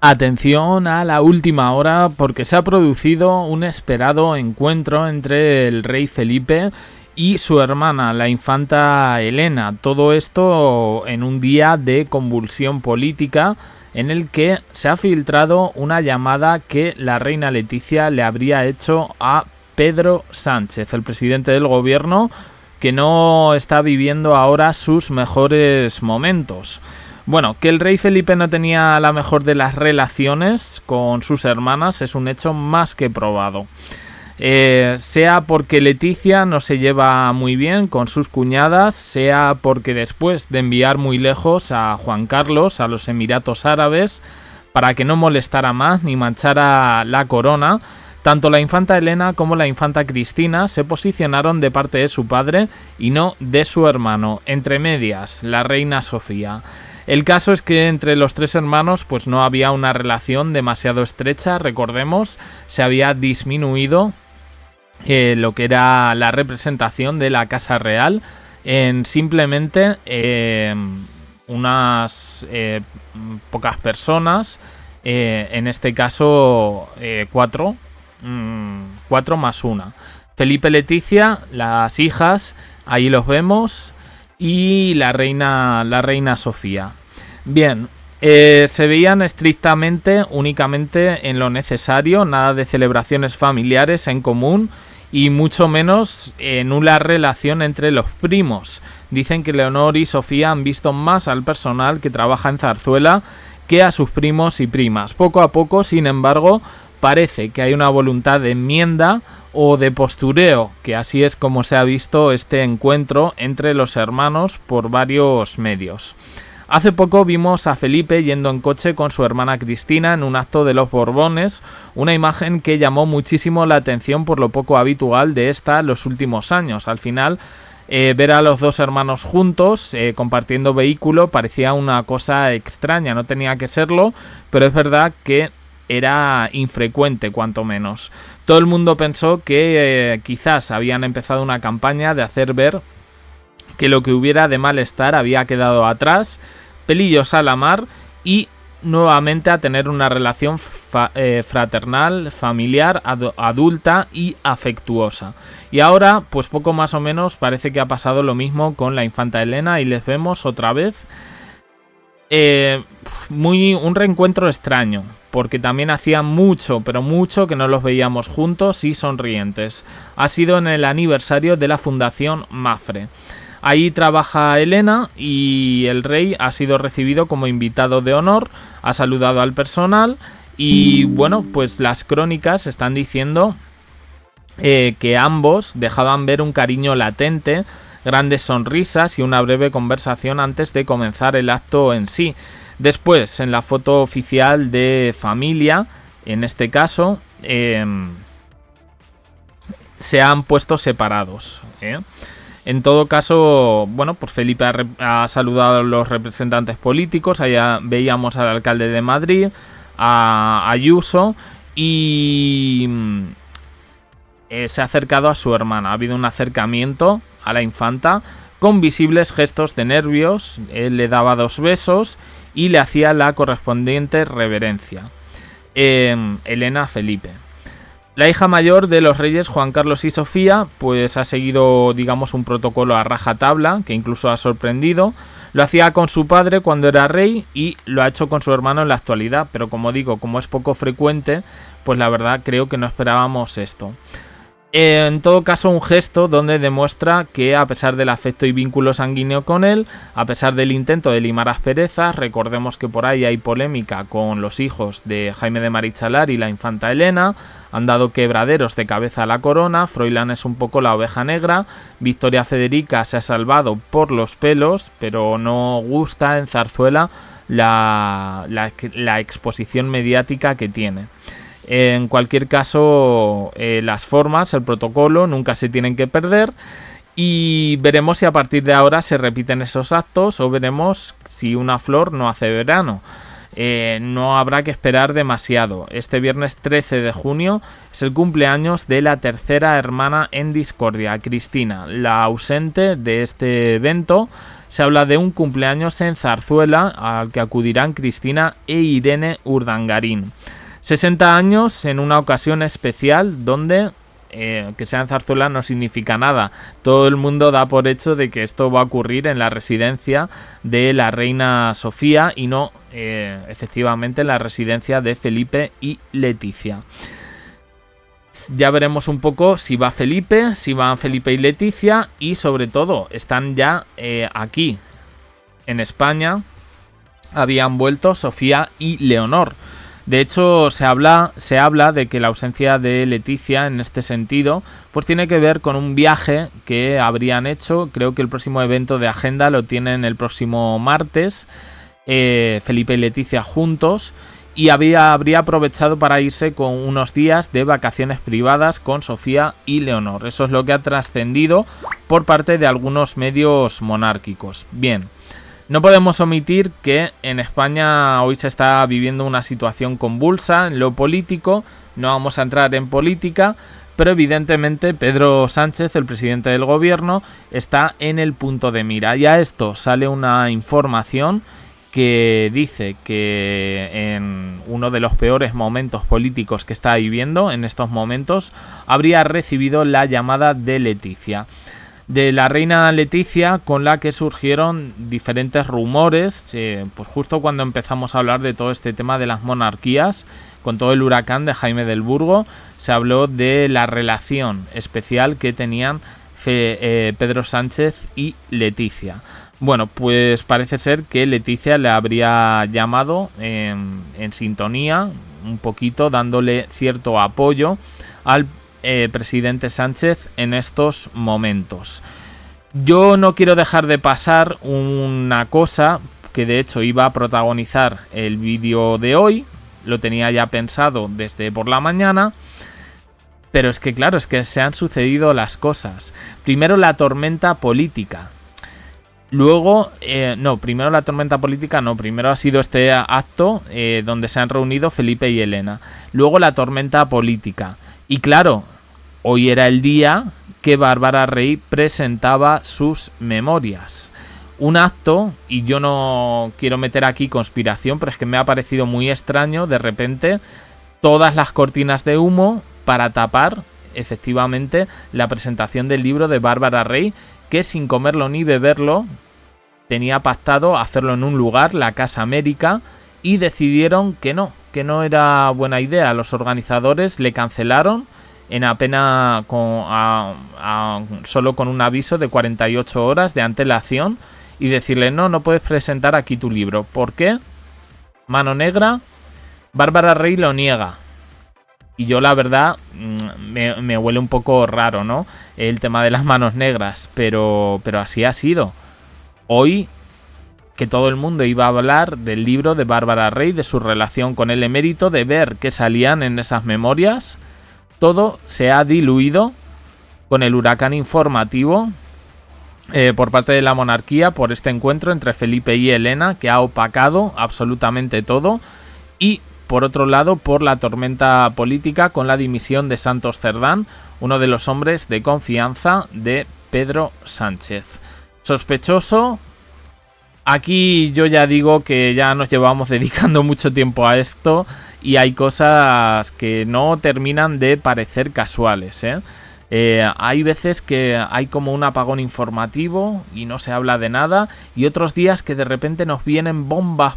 Atención a la última hora porque se ha producido un esperado encuentro entre el rey Felipe y su hermana, la infanta Elena. Todo esto en un día de convulsión política en el que se ha filtrado una llamada que la reina Leticia le habría hecho a Pedro Sánchez, el presidente del gobierno, que no está viviendo ahora sus mejores momentos. Bueno, que el rey Felipe no tenía la mejor de las relaciones con sus hermanas es un hecho más que probado. Sea porque Leticia no se lleva muy bien con sus cuñadas, sea porque después de enviar muy lejos a Juan Carlos a los Emiratos Árabes para que no molestara más ni manchara la corona, tanto la infanta Elena como la infanta Cristina se posicionaron de parte de su padre y no de su hermano, entre medias, la reina Sofía. El caso es que entre los tres hermanos pues no había una relación demasiado estrecha. Recordemos, se había disminuido lo que era la representación de la Casa Real en simplemente unas pocas personas, en este caso 4 más 1. Felipe, Leticia, las hijas, ahí los vemos, y la reina Sofía. Bien, se veían estrictamente, únicamente en lo necesario, nada de celebraciones familiares en común y mucho menos en una relación entre los primos. Dicen que Leonor y Sofía han visto más al personal que trabaja en Zarzuela que a sus primos y primas. Poco a poco, sin embargo, parece que hay una voluntad de enmienda o de postureo, que así es como se ha visto este encuentro entre los hermanos por varios medios. Hace poco vimos a Felipe yendo en coche con su hermana Cristina en un acto de los Borbones, una imagen que llamó muchísimo la atención por lo poco habitual de esta los últimos años. Al final, ver a los dos hermanos juntos, compartiendo vehículo, parecía una cosa extraña, no tenía que serlo, pero es verdad que era infrecuente, cuanto menos. Todo el mundo pensó que quizás habían empezado una campaña de hacer ver que lo que hubiera de malestar había quedado atrás, pelillos a la mar y nuevamente a tener una relación fraternal, familiar, adulta y afectuosa. Y ahora, pues poco más o menos, parece que ha pasado lo mismo con la infanta Elena y les vemos otra vez un reencuentro extraño, porque también hacía mucho, pero mucho que no los veíamos juntos y sonrientes. Ha sido en el aniversario de la Fundación Mafre. Ahí trabaja Elena y el rey ha sido recibido como invitado de honor, ha saludado al personal y bueno, pues las crónicas están diciendo que ambos dejaban ver un cariño latente, grandes sonrisas y una breve conversación antes de comenzar el acto en sí. Después, en la foto oficial de familia, en este caso, se han puesto separados. En todo caso, bueno, pues Felipe ha saludado a los representantes políticos. Allá veíamos al alcalde de Madrid, a Ayuso, y se ha acercado a su hermana. Ha habido un acercamiento a la infanta con visibles gestos de nervios. Él le daba 2 besos y le hacía la correspondiente reverencia. Elena Felipe. La hija mayor de los reyes, Juan Carlos y Sofía, pues ha seguido, digamos, un protocolo a rajatabla, que incluso ha sorprendido. Lo hacía con su padre cuando era rey y lo ha hecho con su hermano en la actualidad, pero como digo, como es poco frecuente, pues la verdad creo que no esperábamos esto. En todo caso, un gesto donde demuestra que a pesar del afecto y vínculo sanguíneo con él, a pesar del intento de limar asperezas, recordemos que por ahí hay polémica con los hijos de Jaime de Marichalar y la infanta Elena, han dado quebraderos de cabeza a la corona, Froilán es un poco la oveja negra, Victoria Federica se ha salvado por los pelos, pero no gusta en Zarzuela la exposición mediática que tiene. En cualquier caso, las formas, el protocolo nunca se tienen que perder y veremos si a partir de ahora se repiten esos actos o veremos si una flor no hace verano. No habrá que esperar demasiado. Este viernes 13 de junio es el cumpleaños de la tercera hermana en discordia, Cristina. La ausente de este evento se habla de un cumpleaños en Zarzuela al que acudirán Cristina e Irene Urdangarín. 60 años en una ocasión especial donde que sea en Zarzuela no significa nada. Todo el mundo da por hecho de que esto va a ocurrir en la residencia de la reina Sofía y no efectivamente en la residencia de Felipe y Leticia. Ya veremos un poco si va Felipe, si van Felipe y Leticia, y sobre todo están ya aquí en España. Habían vuelto Sofía y Leonor. De hecho, se habla de que la ausencia de Leticia en este sentido pues tiene que ver con un viaje que habrían hecho. Creo que el próximo evento de agenda lo tienen el próximo martes, Felipe y Leticia juntos, y habría aprovechado para irse con unos días de vacaciones privadas con Sofía y Leonor. Eso es lo que ha trascendido por parte de algunos medios monárquicos. Bien. No podemos omitir que en España hoy se está viviendo una situación convulsa en lo político. No vamos a entrar en política, pero evidentemente Pedro Sánchez, el presidente del gobierno, está en el punto de mira. Y a esto sale una información que dice que en uno de los peores momentos políticos que está viviendo en estos momentos, habría recibido la llamada de Leticia. De la reina Leticia, con la que surgieron diferentes rumores, pues justo cuando empezamos a hablar de todo este tema de las monarquías, con todo el huracán de Jaime del Burgo, se habló de la relación especial que tenían Pedro Sánchez y Leticia. Bueno, pues parece ser que Leticia le habría llamado en sintonía, un poquito, dándole cierto apoyo al presidente Sánchez en estos momentos. Yo no quiero dejar de pasar una cosa que de hecho iba a protagonizar el vídeo de hoy, lo tenía ya pensado desde por la mañana, pero es que claro, es que se han sucedido las cosas. Primero la tormenta política. Luego, primero la tormenta política, primero ha sido este acto donde se han reunido Felipe y Elena. Luego la tormenta política. Y claro, hoy era el día que Bárbara Rey presentaba sus memorias. Un acto, y yo no quiero meter aquí conspiración, pero es que me ha parecido muy extraño, de repente, todas las cortinas de humo para tapar, efectivamente, la presentación del libro de Bárbara Rey, que sin comerlo ni beberlo, tenía pactado hacerlo en un lugar, la Casa América, y decidieron que no era buena idea. Los organizadores le cancelaron en apenas solo con un aviso de 48 horas de antelación y decirle no puedes presentar aquí tu libro. ¿Por qué? Mano negra, Bárbara Rey lo niega. Y yo la verdad me huele un poco raro, ¿no? El tema de las manos negras, pero así ha sido. Hoy, que todo el mundo iba a hablar del libro de Bárbara Rey, de su relación con el emérito, de ver qué salían en esas memorias, todo se ha diluido con el huracán informativo por parte de la monarquía por este encuentro entre Felipe y Elena, que ha opacado absolutamente todo, y por otro lado por la tormenta política con la dimisión de Santos Cerdán, uno de los hombres de confianza de Pedro Sánchez. Sospechoso. Aquí yo ya digo que ya nos llevamos dedicando mucho tiempo a esto y hay cosas que no terminan de parecer casuales, hay veces que hay como un apagón informativo y no se habla de nada, y otros días que de repente nos vienen bombas,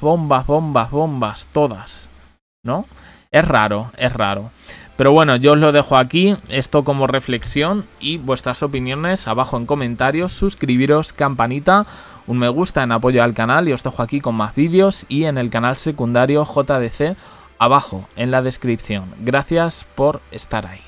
todas, ¿no? Es raro. Pero bueno, yo os lo dejo aquí, esto como reflexión, y vuestras opiniones abajo en comentarios. Suscribiros, campanita, un me gusta en apoyo al canal, y os dejo aquí con más vídeos y en el canal secundario JDC abajo en la descripción. Gracias por estar ahí.